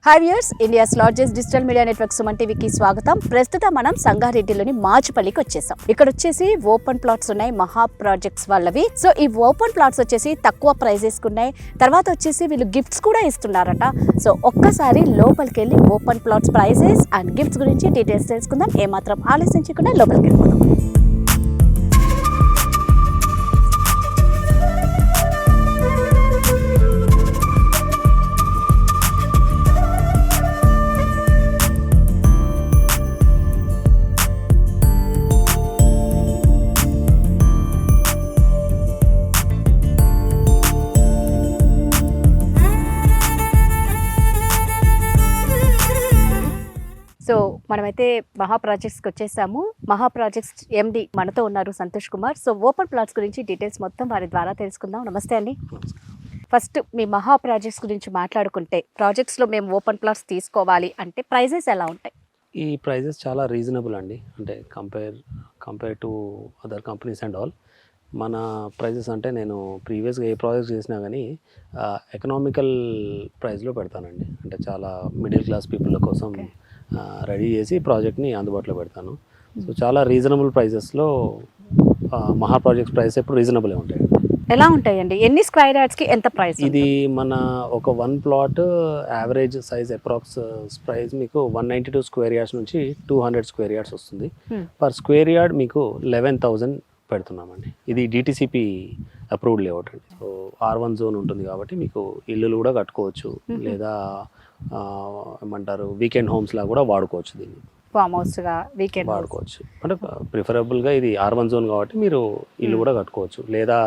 High viewers, India's largest digital media network Suman టీవీకి స్వాగతం. ప్రస్తుతం మనం సంగారెడ్డిలోని మాచుపల్లికి వచ్చేసాం. ఇక్కడ వచ్చేసి ఓపెన్ ప్లాట్స్ ఉన్నాయి, మహా ప్రాజెక్ట్స్ వాళ్ళవి. సో ఈ ఓపెన్ ప్లాట్స్ వచ్చేసి తక్కువ ప్రైజెస్ ఉన్నాయి. తర్వాత వచ్చేసి వీళ్ళు గిఫ్ట్స్ కూడా ఇస్తున్నారట. సో ఒక్కసారి లోపలికి వెళ్ళి open plots prizes and gifts గురించి డీటెయిల్స్ తెలుసుకుందాం. ఏమాత్రం ఆలోచించకుండా లోపలికి వెళ్ళిపోదాం. సో మనమైతే మహా ప్రాజెక్ట్స్కి వచ్చేసాము. మహా ప్రాజెక్ట్స్ ఎండి మనతో ఉన్నారు Santosh Kumar. So open plots గురించి డీటెయిల్స్ మొత్తం వారి ద్వారా తెలుసుకుందాం. నమస్తే అండి. ఫస్ట్ మీ మహా ప్రాజెక్ట్స్ గురించి మాట్లాడుకుంటే, ప్రాజెక్ట్స్లో మేము ఓపెన్ ప్లాట్స్ తీసుకోవాలి అంటే ప్రైజెస్ ఎలా ఉంటాయి? ఈ ప్రైజెస్ చాలా రీజనబుల్ అండి. అంటే compare to other companies and all. మన ప్రైజెస్ అంటే నేను ప్రీవియస్గా ఏ ప్రాజెక్ట్ చేసినా కానీ ఎకనామికల్ ప్రైస్లో పెడతానండి. అంటే చాలా మిడిల్ క్లాస్ పీపుల్ కోసం రెడీ చేసి ప్రాజెక్ట్ని అందుబాటులో పెడతాను. సో చాలా రీజనబుల్ ప్రైజెస్లో మహా ప్రాజెక్ట్స్ ప్రైస్ ఎప్పుడు రీజనబుల్ ఉంటాయి. ఎలా ఉంటాయండి? ఎన్ని స్క్వేర్ యార్డ్స్కి ఎంత ప్రైస్? ఇది మన ఒక 1 plot average size approx price మీకు 192 స్క్వేర్ యార్డ్స్ నుంచి 200 స్క్వేర్ యార్డ్స్ వస్తుంది. పర్ స్క్వేర్ యార్డ్ మీకు 11,000 పెడుతున్నామండి. ఇది డిటిసిపి అప్రూవ్డ్ లేఅవుట్ అండి. సో R1 జోన్ ఉంటుంది కాబట్టి మీకు ఇల్లులు కూడా కట్టుకోవచ్చు, లేదా ఏమంటారు వీకెండ్ హోమ్స్ లా కూడా వాడుకోవచ్చు. దీన్ని ఫామ్ హౌస్గా వీకెండ్ వాడుకోవచ్చు. అంటే ప్రిఫరబుల్గా ఇది R1 జోన్ కాబట్టి మీరు ఇల్లు కూడా కట్టుకోవచ్చు, లేదా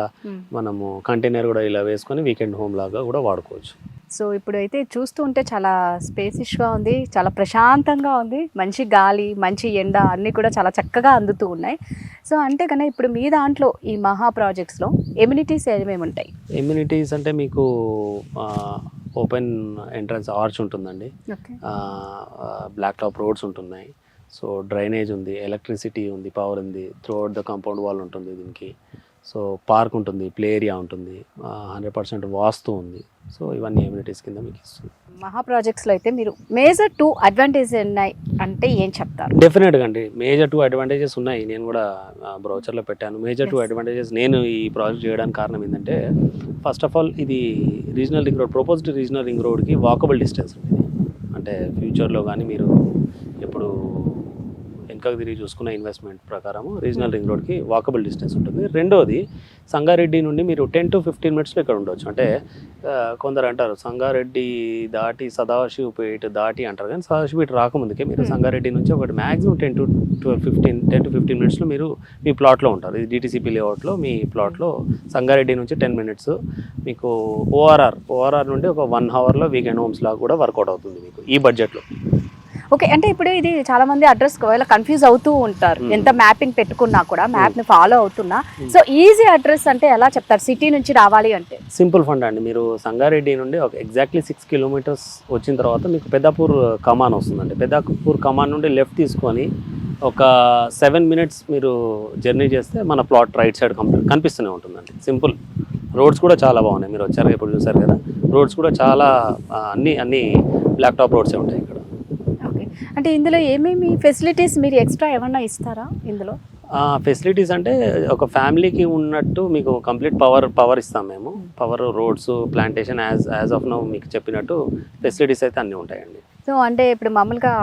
మనము కంటైనర్ కూడా ఇలా వేసుకొని వీకెండ్ హోమ్ లాగా కూడా వాడుకోవచ్చు. సో ఇప్పుడు అయితే చూస్తూ ఉంటే చాలా స్పేసిష్గా ఉంది, చాలా ప్రశాంతంగా ఉంది. మంచి గాలి, మంచి ఎండ అన్నీ కూడా చాలా చక్కగా అందుతూ ఉన్నాయి. సో అంటే కన్నా ఇప్పుడు మీ దాంట్లో ఈ మహా ప్రాజెక్ట్స్లో ఎమ్యూనిటీస్ ఏమేమి ఉంటాయి? ఎమ్యూనిటీస్ అంటే మీకు ఓపెన్ ఎంట్రన్స్ ఆర్చ్ ఉంటుందండి, బ్లాక్ టాప్ రోడ్స్ ఉంటున్నాయి, సో డ్రైనేజ్ ఉంది, ఎలక్ట్రిసిటీ ఉంది, పవర్ ఉంది, త్రూఅవుట్ ద కాంపౌండ్ వాల్ ఉంటుంది దీనికి. సో పార్క్ ఉంటుంది, ప్లే ఏరియా ఉంటుంది, 100% వాస్తు ఉంది. సో ఇవన్నీ ఎమ్యూనిటీస్ కింద మీకు ఇస్తుంది. మహా ప్రాజెక్ట్స్లో అయితే మీరు మేజర్ 2 అడ్వాంటేజెస్ ఉన్నాయి అంటే ఏం చెప్తారు? డెఫినెట్గా అండి, మేజర్ 2 అడ్వాంటేజెస్ ఉన్నాయి. నేను కూడా బ్రౌచర్లో పెట్టాను. మేజర్ 2 అడ్వాంటేజెస్ నేను ఈ ప్రాజెక్ట్ చేయడానికి కారణం ఏంటంటే, ఫస్ట్ ఆఫ్ ఆల్ ఇది regional ring road, proposed regional ring రోడ్కి వాకబుల్ డిస్టెన్స్ ఉంది. అంటే ఫ్యూచర్లో కానీ మీరు ఎప్పుడు వెనకకు తిరిగి చూసుకున్న ఇన్వెస్ట్మెంట్ ప్రకారము రీజనల్ రింగ్ రోడ్కి వాకబుల్ డిస్టెన్స్ ఉంటుంది. రెండోది, సంగారెడ్డి నుండి మీరు 10 to 15 మినిట్స్లో ఇక్కడ ఉండవచ్చు. అంటే కొందరు అంటారు సంగారెడ్డి దాటి సదాశివపేట దాటి అంటారు, కానీ సదాశివపేట రాకముందుకే మీరు సంగారెడ్డి నుంచి ఒకటి మ్యాక్సిమం 10 to 15 మినిట్స్లో మీరు మీ ప్లాట్లో ఉంటారు. ఇది డిటిసిపి లేఅవుట్లో మీ ప్లాట్లో సంగారెడ్డి నుంచి 10 మినిట్స్ మీకు ఓఆర్ఆర్ నుండి ఒక 1 అవర్లో వీకెండ్ హోమ్స్ లాగా కూడా వర్కౌట్ అవుతుంది మీకు ఈ బడ్జెట్లో. ఓకే, అంటే ఇప్పుడు ఇది చాలా మంది అడ్రస్ ఒకవేళ కన్ఫ్యూజ్ అవుతూ ఉంటారు. ఎంత మ్యాపింగ్ పెట్టుకున్నా కూడా మ్యాప్ని ఫాలో అవుతున్నా. సో ఈజీ అడ్రస్ అంటే ఎలా చెప్తారు సిటీ నుంచి రావాలి అంటే? సింపుల్ ఫండ్ అండి. మీరు సంగారెడ్డి నుండి ఒక ఎగ్జాక్ట్లీ 6 కిలోమీటర్స్ వచ్చిన తర్వాత మీకు పెద్దాపూర్ కమాన్ వస్తుందండి. పెద్దాపూర్ కమాన్ నుండి లెఫ్ట్ తీసుకొని ఒక 7 మినిట్స్ మీరు జర్నీ చేస్తే మన ప్లాట్ రైట్ సైడ్ కనిపిస్తూనే ఉంటుందండి. సింపుల్. రోడ్స్ కూడా చాలా బాగున్నాయి. మీరు వచ్చారు ఇప్పుడు చూసారు కదా, రోడ్స్ కూడా చాలా అన్ని బ్లాక్ టాప్ రోడ్సే ఉంటాయి ఇక్కడ. అంటే ఇందులో ఏమేమి ఫెసిలిటీస్ మీరు ఎక్స్ట్రా ఏమన్నా ఇస్తారా ఇందులో? ఫెసిలిటీస్ అంటే ఒక ఫ్యామిలీకి ఉన్నట్టు మీకు కంప్లీట్ పవర్ ఇస్తాం మేము. Power, roads, plantation, as of now మీకు చెప్పినట్టు ఫెసిలిటీస్ అయితే అన్నీ ఉంటాయండి. సో అంటే ఇప్పుడు మామూలుగా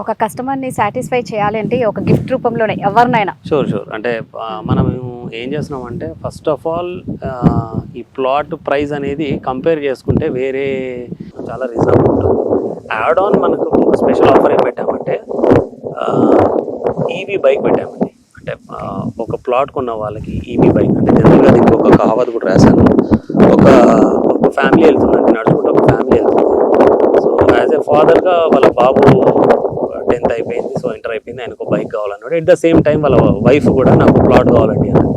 ఒక కస్టమర్ని సాటిస్ఫై చేయాలి అంటే ఒక గిఫ్ట్ రూపంలోనే ఎవరినైనా? షూర్. అంటే మనం ఏం చేస్తున్నామంటే, ఫస్ట్ ఆఫ్ ఆల్ ఈ ప్లాట్ ప్రైస్ అనేది కంపేర్ చేసుకుంటే వేరే చాలా రీజనబుల్ ఉంటుంది. యాడ్ ఆన్ మనకు స్పెషల్ ఆఫర్ ఏం పెట్టామంటే ఈవీ బైక్ పెట్టామండి. అంటే ఒక ప్లాట్ కొన్న వాళ్ళకి ఈవీ బైక్ అంటే జనరల్గా దీనికి ఒక కహావత్ కూడా రాశాను. ఒక ఫ్యామిలీ వెళ్తుందండి, నడుచుకుంటే ఒక ఫ్యామిలీ వెళ్తుంది. సో యాజ్ ఎ ఫాదర్గా వాళ్ళ బాబు 10th అయిపోయింది, సో ఇంటర్ అయిపోయింది, ఆయనకు బైక్ కావాలన్నాడు. ఎట్ ద సేమ్ టైం వాళ్ళ వైఫ్ కూడా నాకు ప్లాట్ కావాలండి అన్నది.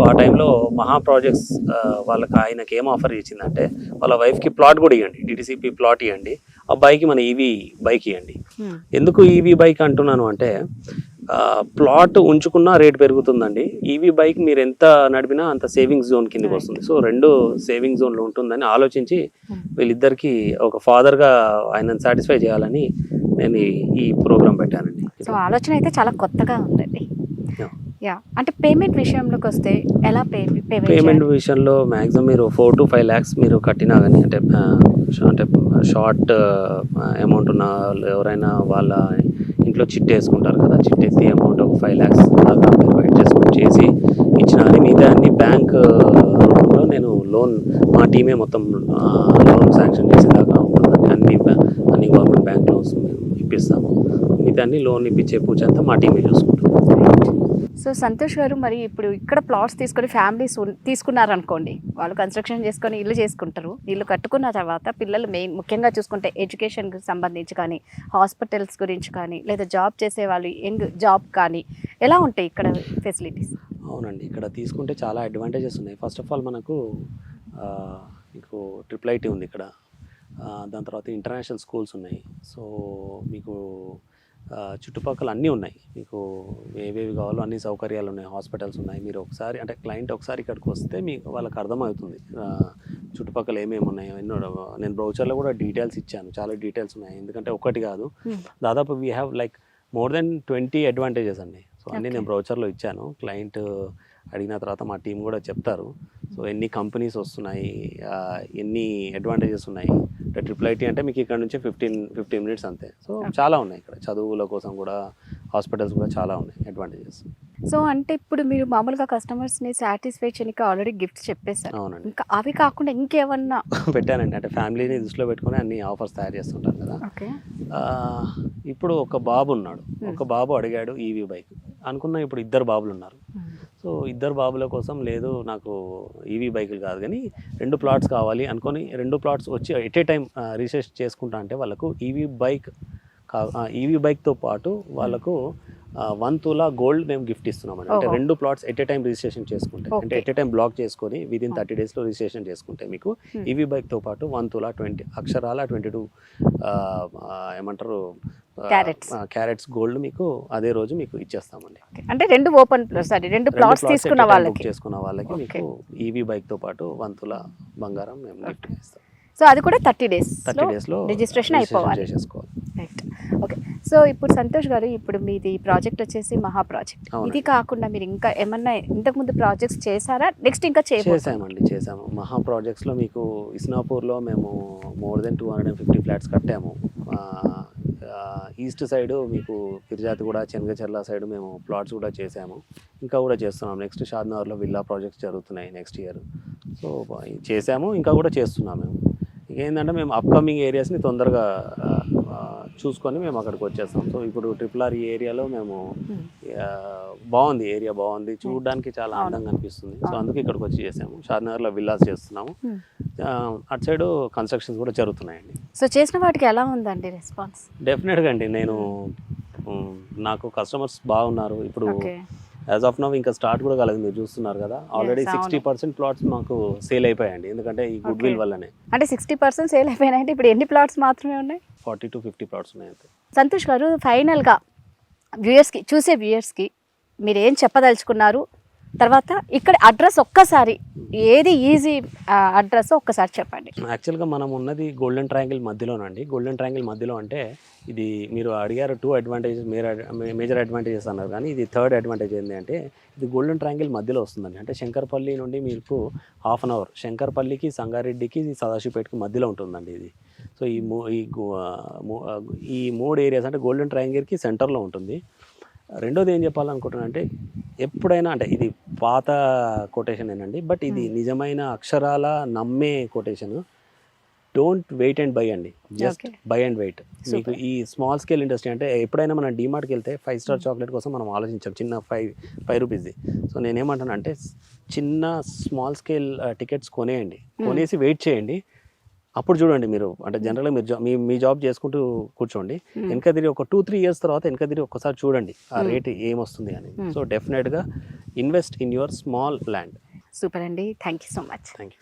ఆ టైంలో మహా ప్రాజెక్ట్స్ వాళ్ళకి ఆయనకి ఏం ఆఫర్ ఇచ్చిందంటే, వాళ్ళ వైఫ్కి ప్లాట్ కూడా ఇవ్వండి, డిటిసిపి ప్లాట్ ఇవ్వండి, అబ్బాయికి మన ఈవీ బైక్ ఇవ్వండి. ఎందుకు ఈవీ బైక్ అంటున్నాను అంటే, ప్లాట్ ఉంచుకున్న రేట్ పెరుగుతుందండి. ఈవీ బైక్ మీరు ఎంత నడిపినా అంత సేవింగ్స్ జోన్ కిందకి వస్తుంది. సో రెండు సేవింగ్ జోన్లో ఉంటుందని ఆలోచించి వీళ్ళిద్దరికి ఒక ఫాదర్గా ఆయనను సాటిస్ఫై చేయాలని నేను ఈ ప్రోగ్రామ్ పెట్టానండి. సో ఆలోచన అయితే చాలా కొత్తగా ఉందండి. యా, అంటే పేమెంట్ విషయంలోకి వస్తే ఎలా పేమెంట్ విషయంలో మ్యాక్సిమం మీరు 4 to 5 lakhs మీరు కట్టినా కానీ అంటే షార్ట్ అమౌంట్ ఉన్న వాళ్ళు ఎవరైనా వాళ్ళ ఇంట్లో చిట్ వేసుకుంటారు కదా, చిట్ ఎత్తి అమౌంట్ ఒక 5 lakhs దాకా మీరు అడ్జస్ట్మెంట్ చేసి ఇచ్చిన కానీ మిగతా అన్ని బ్యాంక్ రూపంలో నేను లోన్ మా టీమే మొత్తం లోన్ శాంక్షన్ చేసేదాకా ఉంటుందండి. అన్ని గవర్నమెంట్ బ్యాంక్ లోన్స్ మేము ఇప్పిస్తాము. మిగతా అన్ని లోన్ ఇప్పించే పూచంతా మా టీమే చూసుకుంటాం. సో సంతోష్ గారు, మరి ఇప్పుడు ఇక్కడ ప్లాట్స్ తీసుకొని ఫ్యామిలీస్ తీసుకున్నారనుకోండి, వాళ్ళు కన్స్ట్రక్షన్ చేసుకొని ఇల్లు చేసుకుంటారు. ఇల్లు కట్టుకున్న తర్వాత పిల్లలు ముఖ్యంగా చూసుకుంటే ఎడ్యుకేషన్కి సంబంధించి కానీ, హాస్పిటల్స్ గురించి కానీ, లేదా జాబ్ చేసే వాళ్ళు యంగ్ జాబ్ కానీ ఎలా ఉంటాయి ఇక్కడ ఫెసిలిటీస్? అవునండి, ఇక్కడ తీసుకుంటే చాలా అడ్వాంటేజెస్ ఉన్నాయి. ఫస్ట్ ఆఫ్ ఆల్ మనకు మీకు IIIT ఉంది ఇక్కడ. దాని తర్వాత ఇంటర్నేషనల్ స్కూల్స్ ఉన్నాయి. సో మీకు చుట్టుపక్కల అన్నీ ఉన్నాయి. మీకు ఏవేవి కావాలో అన్ని సౌకర్యాలు ఉన్నాయి. హాస్పిటల్స్ ఉన్నాయి. మీరు ఒకసారి అంటే క్లయింట్ ఒకసారి ఇక్కడికి వస్తే మీకు వాళ్ళకి అర్థమవుతుంది చుట్టుపక్కల ఏమేమి ఉన్నాయో. నేను బ్రౌచర్లో కూడా డీటెయిల్స్ ఇచ్చాను, చాలా డీటెయిల్స్ ఉన్నాయి. ఎందుకంటే ఒకటి కాదు, దాదాపు we have like more than 20 advantages అండి. సో అన్నీ నేను బ్రౌచర్లో ఇచ్చాను. క్లయింట్ అడిగిన తర్వాత మా టీం కూడా చెప్తారు. సో ఎన్ని కంపెనీస్ వస్తున్నాయి, ఎన్ని అడ్వాంటేజెస్ ఉన్నాయి. IIIT అంటే మీకు ఇక్కడ నుంచి 15 minutes అంతే. సో చాలా ఉన్నాయి ఇక్కడ. చదువుల కోసం కూడా హాస్పిటల్స్ కూడా చాలా ఉన్నాయి అడ్వాంటేజెస్. సో అంటే ఇప్పుడు మీరు మామూలుగా కస్టమర్స్ని సాటిస్ఫాక్షన్కి ఆల్రెడీ గిఫ్ట్స్ చెప్పేశారు. అవునండి, ఇంకా అవి కాకుండా ఇంకేమన్నా పెట్టానండి. అంటే ఫ్యామిలీని దృష్టిలో పెట్టుకుని అన్ని ఆఫర్స్ తయారు చేస్తుంటాను కదా. ఓకే, ఇప్పుడు ఒక బాబు ఉన్నాడు. ఒక బాబు అడిగాడు ఈవీ బైక్ అనుకున్నా. ఇప్పుడు 2 బాబులు ఉన్నారు. సో 2 బాబుల కోసం లేదు నాకు ఈవీ బైకులు కాదు కానీ 2 plots కావాలి అనుకొని 2 plots వచ్చి ఎట్ ఏ టైం రీసెర్చ్ చేసుకుంటా అంటే వాళ్ళకు ఈవీ బైక్తో పాటు వాళ్ళకు 1 తులా గోల్డ్ మేము గిఫ్ట్ ఇస్తున్నామండి. అంటే 2 plots at a time registration చేసుకుంటే, అంటే ఎట్ ఏ టైం బ్లాక్ చేసుకొని విదిన్ 30 daysలో రిజిస్ట్రేషన్ చేసుకుంటే మీకు ఈవీ బైక్తో పాటు 1 తులా 20 అక్షరాల 22 ఏమంటారు క్యారెట్స్ గోల్డ్ మీకు అదే రోజు మీకు ఇచ్చేస్తామండి. అంటే 2 plots తీసుకున్న వాళ్ళకి మీకు ఈవీ బైక్తో పాటు 1 తులా బంగారం మేము గిఫ్ట్ ఇస్తాం. సో అది కూడా 30 daysలో రిజిస్ట్రేషన్ అయిపోవాలి. Right, okay. సో ఇప్పుడు సంతోష్ గారు, ఇప్పుడు మీది ప్రాజెక్ట్ వచ్చేసి మహా ప్రాజెక్ట్. ఇది కాకుండా మీరు ఇంకా ఏమన్నా ఇంతకుముందు ప్రాజెక్ట్స్ చేశారా? నెక్స్ట్ ఇంకా చేసాము. మహా ప్రాజెక్ట్స్లో మీకు ఇస్నాపూర్లో మేము మోర్ దెన్ 250 flats కట్టాము. ఈస్ట్ సైడ్ మీకు ఫిర్జాతిగూడ, చెనగచెర్ల సైడ్ మేము ప్లాట్స్ కూడా చేసాము. ఇంకా కూడా చేస్తున్నాం. నెక్స్ట్ షాద్నగర్లో విల్లా ప్రాజెక్ట్స్ జరుగుతున్నాయి నెక్స్ట్ ఇయర్. సో చేసాము, ఇంకా కూడా చేస్తున్నాం మేము. ఏంటంటే మేము అప్కమింగ్ ఏరియాస్ని తొందరగా చూసుకొని మేము అక్కడికి వచ్చేస్తాం. సో ఇప్పుడు RRR ఏరియాలో మేము బాగుంది, ఏరియా బాగుంది, చూడడానికి చాలా అందంగా అనిపిస్తుంది. సో అందుకే ఇక్కడికి వచ్చి చేసాము. షాద్నగర్లో విల్లాస్ చేస్తున్నాము. అటు సైడ్ కన్స్ట్రక్షన్స్ కూడా జరుగుతున్నాయండి. సో చేసిన వాటికి ఎలా ఉందండి రెస్పాన్స్? డెఫినెట్గా అండి, నాకు కస్టమర్స్ బాగున్నారు. ఇప్పుడు యాజ్ ఆఫ్ నౌ ఇంకా స్టార్ట్ కూడా కాలేదు, మీరు చూస్తున్నారు కదా. ఆల్రెడీ 60% ప్లాట్స్ మాకు సేల్ అయిపోయాయండి. ఎందుకంటే ఈ గుడ్ విల్ వల్లనే. అంటే 60% సేల్ అయిపోయినాయంటే ఇప్పుడు ఎన్ని ప్లాట్స్ మాత్రమే ఉన్నాయి? 40 to 50 plots ఉన్నాయి అంతే. సంతోష్ గారు, ఫైనల్గా చూసే వ్యూయర్స్కి మీరు ఏం చెప్పదలుచుకున్నారు? తర్వాత ఇక్కడ అడ్రస్ ఒక్కసారి ఏది ఈజీ అడ్రస్ ఒక్కసారి చెప్పండి. యాక్చువల్గా మనం ఉన్నది గోల్డెన్ ట్రయాంగిల్ మధ్యలోనండి. గోల్డెన్ ట్రయాంగిల్ మధ్యలో అంటే ఇది మీరు అడిగారు 2 అడ్వాంటేజెస్, మేజర్ అడ్వాంటేజెస్ అన్నారు కానీ ఇది 3rd అడ్వాంటేజ్ ఏంటి అంటే ఇది గోల్డెన్ ట్రయాంగిల్ మధ్యలో వస్తుందండి. అంటే శంకర్పల్లి నుండి మీకు 1/2 hour, శంకర్పల్లికి, సంగారెడ్డికి, సదాశివపేటకి మధ్యలో ఉంటుందండి ఇది. సో ఈ 3 ఏరియాస్ అంటే గోల్డెన్ ట్రయాంగిల్కి సెంటర్లో ఉంటుంది. రెండోది ఏం చెప్పాలనుకుంటున్నా అంటే ఎప్పుడైనా అంటే ఇది పాత కొటేషన్ ఏనండి, బట్ ఇది నిజమైన అక్షరాల నమ్మే quotation. Don't wait and buy అండి, జస్ట్ బై అండ్ వెయిట్. మీకు ఈ స్మాల్ స్కేల్ ఇండస్ట్రీ అంటే ఎప్పుడైనా మనం డీమార్ట్కి వెళ్తే 5 star చాక్లెట్ కోసం మనం ఆలోచించాం, చిన్న 5 rupeesది. సో నేనేమంటాను అంటే చిన్న స్మాల్ స్కేల్ టికెట్స్ కొనేయండి, కొనేసి వెయిట్ చేయండి. అప్పుడు చూడండి మీరు అంటే జనరల్గా మీరు మీ జాబ్ చేసుకుంటూ కూర్చోండి. వెనక తిరిగి ఒక 2-3 years తర్వాత వెనక తిరిగి ఒక్కసారి చూడండి ఆ రేట్ ఏమొస్తుంది అని. సో డెఫినెట్గా invest in your small land. Super అండి, thank you so much. Thank you.